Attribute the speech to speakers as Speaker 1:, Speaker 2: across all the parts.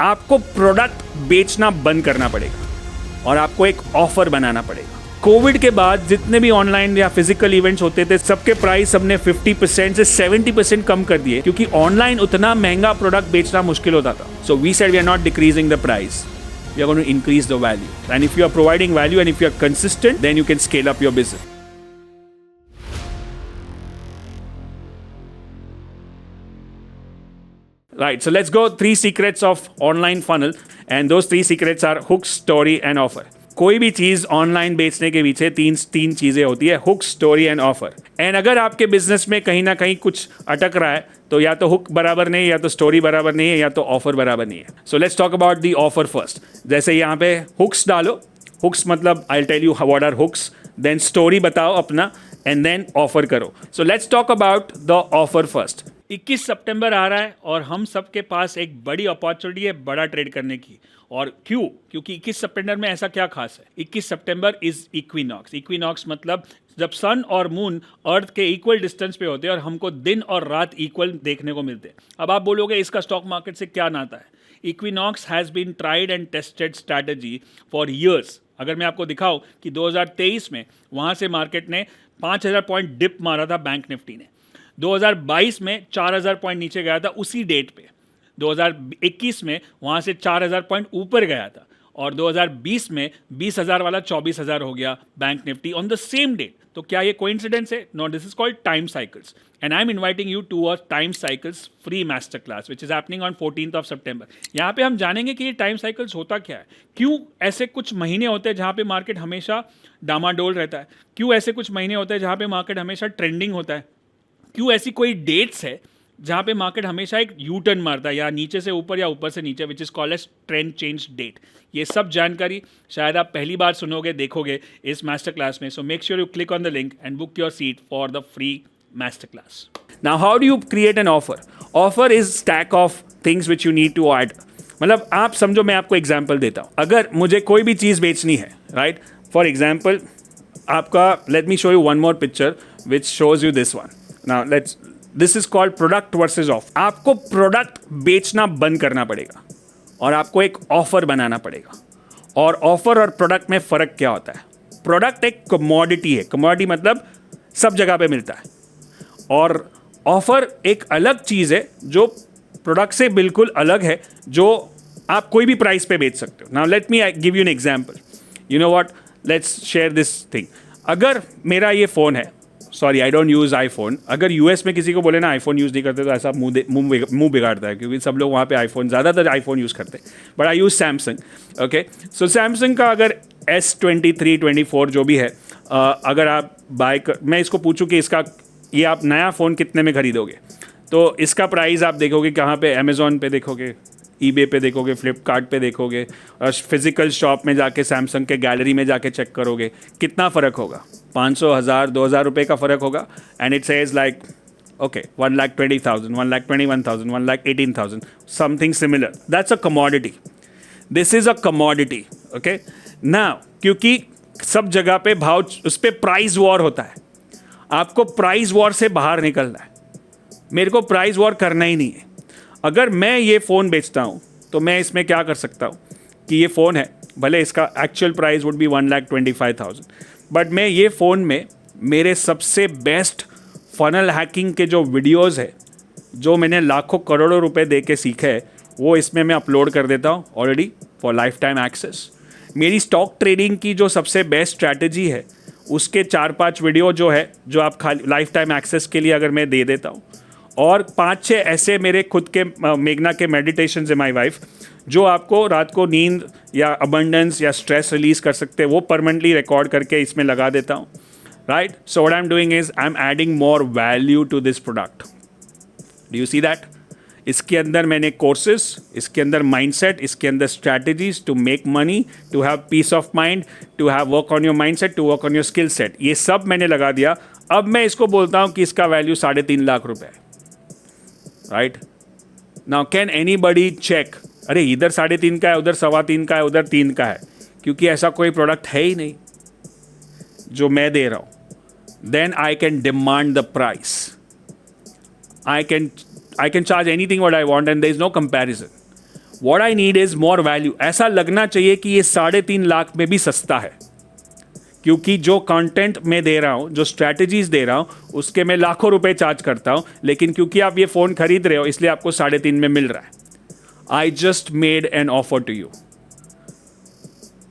Speaker 1: आपको प्रोडक्ट बेचना बंद करना पड़ेगा और आपको एक ऑफर बनाना पड़ेगा। कोविड के बाद जितने भी ऑनलाइन या फिजिकल इवेंट्स होते थे, सबके प्राइस हमने 50% से 70% कम कर दिए, क्योंकि ऑनलाइन उतना महंगा प्रोडक्ट बेचना मुश्किल होता था। So we said we are not decreasing the price, we are going to increase the value, and if you are providing value and if you are consistent, then you can scale up your business. Right, so let's go 3 secrets of online funnel, and those 3 secrets are hook, story and offer. कोई भी चीज online बेचने के पीछे तीन चीजें होती है, hook, story and offer. And अगर आपके बिजनेस में कहीं ना कहीं कुछ अटक रहा है, तो या तो हुक बराबर नहीं, या तो स्टोरी बराबर नहीं है, या तो ऑफर बराबर नहीं है। So let's talk about the offer first. जैसे यहाँ पे हुक्स डालो, हुक्स मतलब I tell you what are hooks, then story बताओ अपना, एंड देन ऑफर करो। So let's talk about the offer first. 21 सितंबर आ रहा है और हम सबके पास एक बड़ी अपॉर्चुनिटी है बड़ा ट्रेड करने की। और क्यों? क्योंकि 21 सितंबर में ऐसा क्या खास है? 21 सितंबर इज इक्विनॉक्स। इक्विनॉक्स मतलब जब सन और मून अर्थ के इक्वल डिस्टेंस पे होते हैं और हमको दिन और रात इक्वल देखने को मिलते हैं। अब आप बोलोगे इसका स्टॉक मार्केट से क्या नाता है? Equinox has been tried and tested strategy for years. अगर मैं आपको दिखाऊं कि 2023 में वहाँ से मार्केट ने 5000 पॉइंट डिप मारा था बैंक निफ्टी ने, 2022 में 4000 पॉइंट नीचे गया था उसी डेट पे, 2021 में वहाँ से 4000 पॉइंट ऊपर गया था, और 2020 में 20000 वाला 24000 हो गया bank Nifty on the same date. तो क्या ये कोइंसिडेंस है? No, this is called time cycles, and I am inviting you to a time cycles free master class which is happening on 14th September. यहाँ पे हम जानेंगे कि ये टाइम साइकिल्स होता क्या है, क्यों ऐसे कुछ महीने होते हैं जहाँ पे मार्केट हमेशा डामाडोल रहता है, क्यों ऐसे कुछ महीने होते हैं जहाँ पे मार्केट हमेशा ट्रेंडिंग होता है, क्यों ऐसी कोई डेट्स है जहाँ पे मार्केट हमेशा एक यू टर्न मारता है, या नीचे से ऊपर या ऊपर से नीचे, which is called as trend change date. ये सब जानकारी शायद आप पहली बार सुनोगे, देखोगे इस मास्टर क्लास में। So make sure you click on the link and book your seat for the free master class. Now how do you create an offer? Offer is stack of things which you need to add. मतलब आप समझो, मैं आपको example देता हूँ। अगर मुझे कोई भी चीज़ बेचनी है, राइट, फॉर एग्जाम्पल आपका, let me show you one more picture which shows you this one. Now this is called product versus offer. आपको प्रोडक्ट बेचना बंद करना पड़ेगा और आपको एक ऑफर बनाना पड़ेगा। और ऑफर और प्रोडक्ट में फ़र्क क्या होता है? प्रोडक्ट एक कमोडिटी है, कमोडिटी मतलब सब जगह पे मिलता है, और ऑफर एक अलग चीज़ है जो प्रोडक्ट से बिल्कुल अलग है, जो आप कोई भी प्राइस पे बेच सकते हो। Now let me give you an example. You know what, let's share this thing. अगर मेरा ये फ़ोन है, sorry I don't use iPhone, अगर यूएस में किसी को बोले ना आईफोन यूज़ नहीं करते तो ऐसा मुंह बिगाड़ता है, क्योंकि सब लोग वहाँ पे आईफोन, ज़्यादातर आईफोन यूज़ करते हैं, but I use Samsung. Okay, so Samsung का अगर S23, 24 जो भी है, अगर आप मैं इसको पूछूं कि इसका ये आप नया फ़ोन कितने में खरीदोगे, तो इसका प्राइस आप देखोगे कहाँ पे? अमेज़ॉन पे देखोगे, ईबे पे देखोगे, फ्लिपकार्ट पे देखोगे, और फिजिकल शॉप में जाके सैमसंग के गैलरी में जाके चेक करोगे, कितना फ़र्क होगा? 500, 1000, 2000 रुपये का फ़र्क होगा। And it says like okay 1,20,000, 1,21,000, 1,18,000, something similar. That's a commodity. This is a commodity. Okay, now क्योंकि सब जगह पे भाव, उस पर प्राइस वॉर होता है, आपको प्राइस वॉर से बाहर निकलना है। मेरे को प्राइस वॉर करना ही नहीं है। अगर मैं ये फ़ोन बेचता हूँ तो मैं इसमें क्या कर सकता हूँ कि ये फ़ोन है, भले इसका actual price would be 1,25,000, but मैं ये फ़ोन में मेरे सबसे बेस्ट फनल हैकिंग के जो वीडियोस है, जो मैंने लाखों करोड़ों रुपए दे के सीखे हैं, वो इसमें मैं अपलोड कर देता हूँ already for life time access. मेरी स्टॉक ट्रेडिंग की जो सबसे बेस्ट स्ट्रैटेजी है, उसके 4-5 वीडियो जो है, जो आप खाली लाइफ टाइम एक्सेस के लिए अगर मैं दे देता हूँ, और 5-6 ऐसे मेरे खुद के मेघना के मेडिटेशंस है माय वाइफ, जो आपको रात को नींद या अबंडेंस या स्ट्रेस रिलीज कर सकते हैं, वो परमानेंटली रिकॉर्ड करके इसमें लगा देता हूँ, right. So what I am doing is I am adding more value to this product. Do you see that? इसके अंदर मैंने कोर्सेज, इसके अंदर माइंडसेट, इसके अंदर strategies to make money, to have peace of mind, to have work on your mindset, to work on your skill set, ये सब मैंने लगा दिया। अब मैं इसको बोलता हूँ कि इसका वैल्यू 3.5 लाख रुपए है, right. Now can anybody check, अरे इधर 3.5 का है, उधर 3.25 का है, उधर 3 का है, क्योंकि ऐसा कोई प्रोडक्ट है ही नहीं जो मैं दे रहा हूँ। Then I can demand the price, I can charge anything what I want and there is no comparison. What I need is more value. ऐसा लगना चाहिए कि ये 3.5 लाख में भी सस्ता है, क्योंकि जो कंटेंट मैं दे रहा हूँ, जो स्ट्रैटेजीज दे रहा हूँ, उसके मैं लाखों रुपए चार्ज करता हूँ, लेकिन क्योंकि आप ये फ़ोन खरीद रहे हो इसलिए आपको 3.5 में मिल रहा है। I just made an offer to you.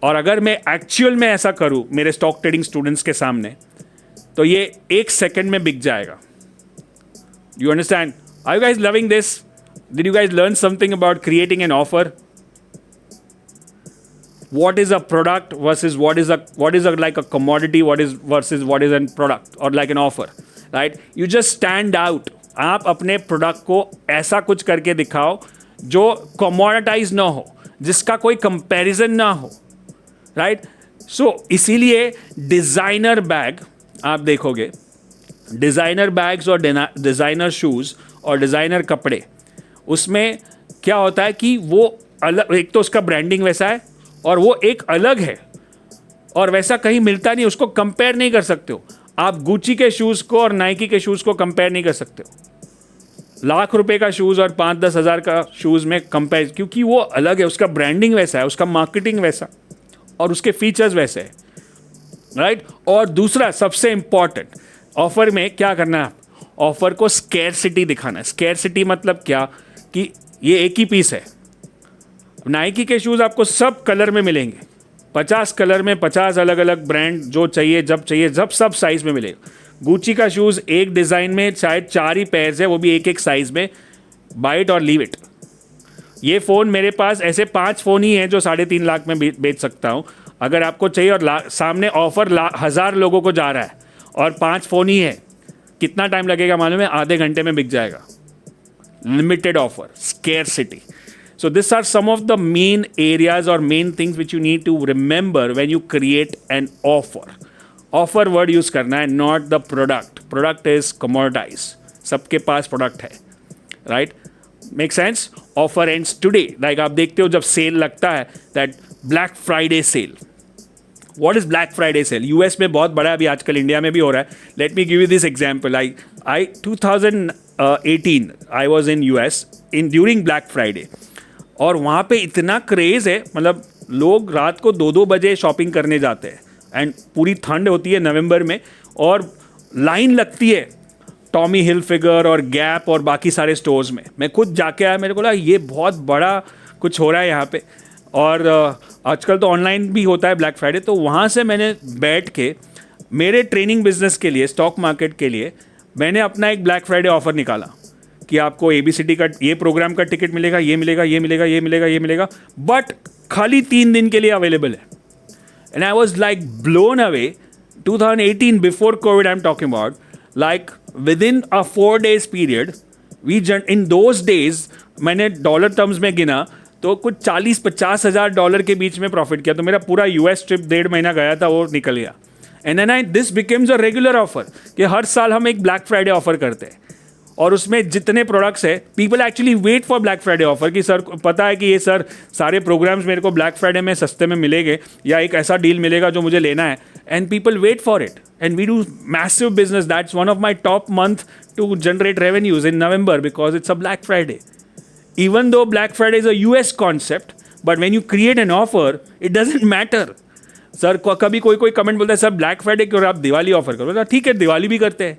Speaker 1: और अगर मैं एक्चुअल में ऐसा करूँ मेरे स्टॉक ट्रेडिंग स्टूडेंट्स के सामने, तो ये 1 सेकेंड में बिक जाएगा। You understand? Are you guys loving this? Did you guys learn something about creating an offer? What is a product versus what is a like a commodity, what is versus what is a product or like an offer, right? You just stand out. आप अपने product को ऐसा कुछ करके दिखाओ जो commoditize ना हो, जिसका कोई कंपैरिजन ना हो, राइट? सो इसीलिए डिज़ाइनर बैग आप देखोगे, डिज़ाइनर बैग्स और डिज़ाइनर शूज़ और डिज़ाइनर कपड़े, उसमें क्या होता है कि वो अलग, एक तो उसका ब्रांडिंग वैसा है और वो एक अलग है और वैसा कहीं मिलता नहीं, उसको कंपेयर नहीं कर सकते हो आप। गुची के शूज़ को और नाइकी के शूज़ को कंपेयर नहीं कर सकते हो। लाख रुपए का शूज़ और 5-10 हज़ार का शूज़ में कंपेयर, क्योंकि वो अलग है, उसका ब्रांडिंग वैसा है, उसका मार्केटिंग वैसा और उसके फीचर्स वैसे हैं, राइट? और दूसरा सबसे इंपॉर्टेंट, ऑफर में क्या करना है? ऑफर को स्कैरसिटी दिखाना है। स्कैरसिटी मतलब क्या कि ये एक ही पीस है। नाइकी के शूज़ आपको सब कलर में मिलेंगे, 50 कलर में, 50 अलग अलग ब्रांड, जो चाहिए जब चाहिए जब, सब साइज़ में मिलेगा। गुची का शूज़ एक डिज़ाइन में शायद 4 ही पेयर्स है, वो भी एक साइज़ में, बाय इट और लीव इट। ये फ़ोन मेरे पास ऐसे 5 फ़ोन ही हैं जो 3.5 लाख में बेच सकता हूँ। अगर आपको चाहिए और सामने ऑफर 1000 लोगों को जा रहा है और 5 फ़ोन ही है, कितना टाइम लगेगा मालूम है? आधे घंटे में बिक जाएगा। Limited offer, scarcity. So these are some of the main areas or main things which you need to remember when you create an offer. Offer word use करना है, not the product. Product is commoditized. सबके पास product है, right? Make sense? Offer ends today. Like आप देखते हो जब cell लगता है, that Black Friday sale. What is Black Friday sale? US में बहुत बड़ा है, अभी आजकल इंडिया में भी हो रहा है. Let me give you this example. 2018 I was in US during Black Friday. और वहाँ पे इतना क्रेज़ है, मतलब लोग रात को 2-2 बजे शॉपिंग करने जाते हैं, एंड पूरी ठंड होती है नवंबर में और लाइन लगती है टॉमी हिलफिगर और गैप और बाकी सारे स्टोर्स में। मैं खुद जाके आया, मेरे को लगा ये बहुत बड़ा कुछ हो रहा है यहाँ पे। और आजकल तो ऑनलाइन भी होता है ब्लैक फ्राइडे। तो वहाँ से मैंने बैठ के मेरे ट्रेनिंग बिजनेस के लिए, स्टॉक मार्केट के लिए, मैंने अपना एक ब्लैक फ्राइडे ऑफर निकाला कि आपको ABCD का ये प्रोग्राम का टिकट मिलेगा, ये मिलेगा, ये मिलेगा, ये मिलेगा, ये मिलेगा, बट खाली 3 दिन के लिए अवेलेबल है। And I was like blown away. 2018 before Covid I am talking about, like with in a 4 days period, in those days मैंने डॉलर टर्म्स में गिना तो कुछ 40-50 हज़ार डॉलर के बीच में प्रॉफिट किया। तो मेरा पूरा US ट्रिप 1.5 महीना गया था, वो निकल गया। And then this becomes a regular offer कि हर साल हम एक ब्लैक फ्राइडे ऑफर करते हैं और उसमें जितने प्रोडक्ट्स है, people actually wait for Black Friday offer कि सर पता है कि ये सर सारे प्रोग्राम्स मेरे को ब्लैक फ्राइडे में सस्ते में मिलेंगे या एक ऐसा डील मिलेगा जो मुझे लेना है, and people wait for it and we do massive business. That's one of my top month to generate revenues in November because it's a Black Friday. Even though Black Friday is a US concept, but when you create an offer, it doesn't matter. Sir कभी कोई comment बोलता है sir black Friday क्यों आप Diwali offer करो? ठीक है, दिवाली भी करते हैं,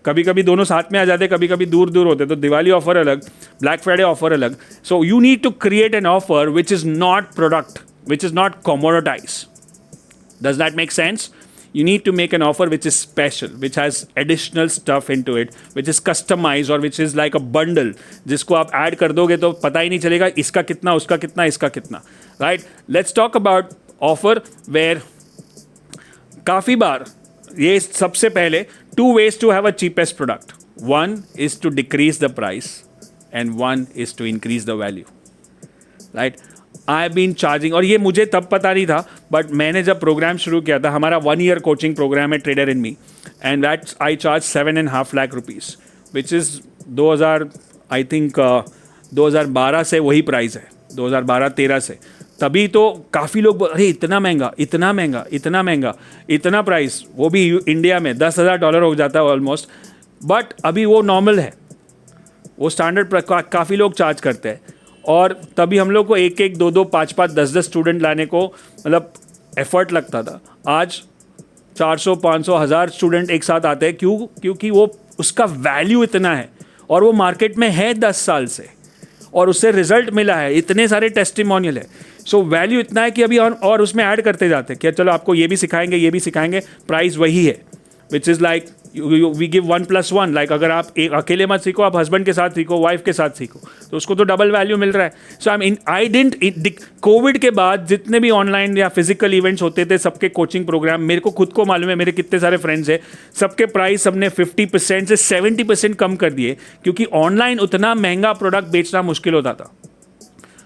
Speaker 1: कभी कभी दोनों साथ में आ जाते हैं, कभी कभी दूर दूर होते हैं, तो दिवाली ऑफर अलग, ब्लैक फ्राइडे ऑफर अलग। So you need to create an offer which is not product, which is not commoditized. Does that make sense? You need to make an offer which is special, which has additional stuff into it, which is customized or which is like a bundle, जिसको आप add कर दोगे तो पता ही नहीं चलेगा इसका कितना, उसका कितना, इसका कितना, right? Let's talk about offer where काफ़ी बार ये सबसे पहले 2 ways to have a cheapest product. One is to decrease the price and one is to increase the value, right? I have been charging, और ये मुझे तब पता नहीं था, बट मैंने जब प्रोग्राम शुरू किया था, हमारा 1 year कोचिंग प्रोग्राम है trader in me, and that I charge 7.5 lakh rupees, which is 2012 से वही प्राइस है, 2012-13 से। तभी तो काफ़ी लोग अरे इतना महंगा, इतना महंगा, इतना महंगा, इतना प्राइस, वो भी इंडिया में $10,000 हो जाता है ऑलमोस्ट, बट अभी वो नॉर्मल है, वो स्टैंडर्ड काफ़ी लोग चार्ज करते हैं। और तभी हम लोग को 1-1, 2-2, 5-5, 10-10 स्टूडेंट लाने को मतलब एफर्ट लगता था। आज 400, 500, 1000 स्टूडेंट एक साथ आते हैं। क्योंकि वो उसका वैल्यू इतना है और वो मार्केट में है 10 साल से और उससे रिजल्ट मिला है, इतने सारे टेस्टिमोनियल है। सो वैल्यू इतना है कि अभी और उसमें ऐड करते जाते हैं कि चलो आपको ये भी सिखाएंगे, प्राइस वही है, which is like we give 1+1। Like अगर आप एक अकेले मत सीखो, आप हस्बैंड के साथ सीखो, वाइफ के साथ सीखो, तो उसको तो डबल वैल्यू मिल रहा है। सो आई डिडंट कोविड के बाद जितने भी ऑनलाइन या फिजिकल इवेंट्स होते थे, सबके कोचिंग प्रोग्राम, मेरे को खुद को मालूम है, मेरे कितने सारे फ्रेंड्स हैं, सबके प्राइस सबने 50% से 70% कम कर दिए, क्योंकि ऑनलाइन उतना महंगा प्रोडक्ट बेचना मुश्किल होता था।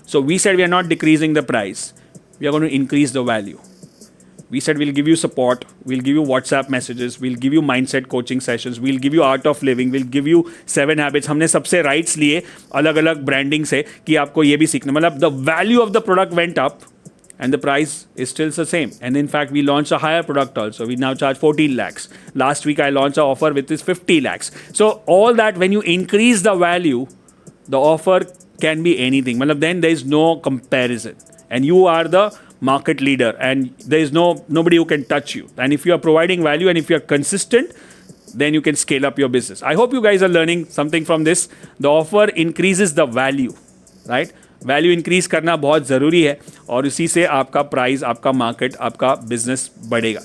Speaker 1: So we said we are not decreasing the price, we are going to increase the value. We said we'll give you support, we'll give you WhatsApp messages, we'll give you mindset coaching sessions, we'll give you art of living, we'll give you 7 habits। हमने सबसे rights लिए अलग अलग branding से कि आपको ये भी सीखना, मतलब the value of the product went up and the price is still the same, and in fact we launched a higher product also. We now charge 14 lakhs. Last week I launched an offer which is 50 lakhs. So all that, when you increase the value, the offer can be anything, मतलब then there is no comparison and you are the market leader and there is nobody who can touch you. And if you are providing value and if you are consistent, then you can scale up your business. I hope you guys are learning something from this. The offer increases the value, right? Value increase करना बहुत ज़रूरी है और इसी से आपका price, आपका market, आपका बिजनेस बढ़ेगा।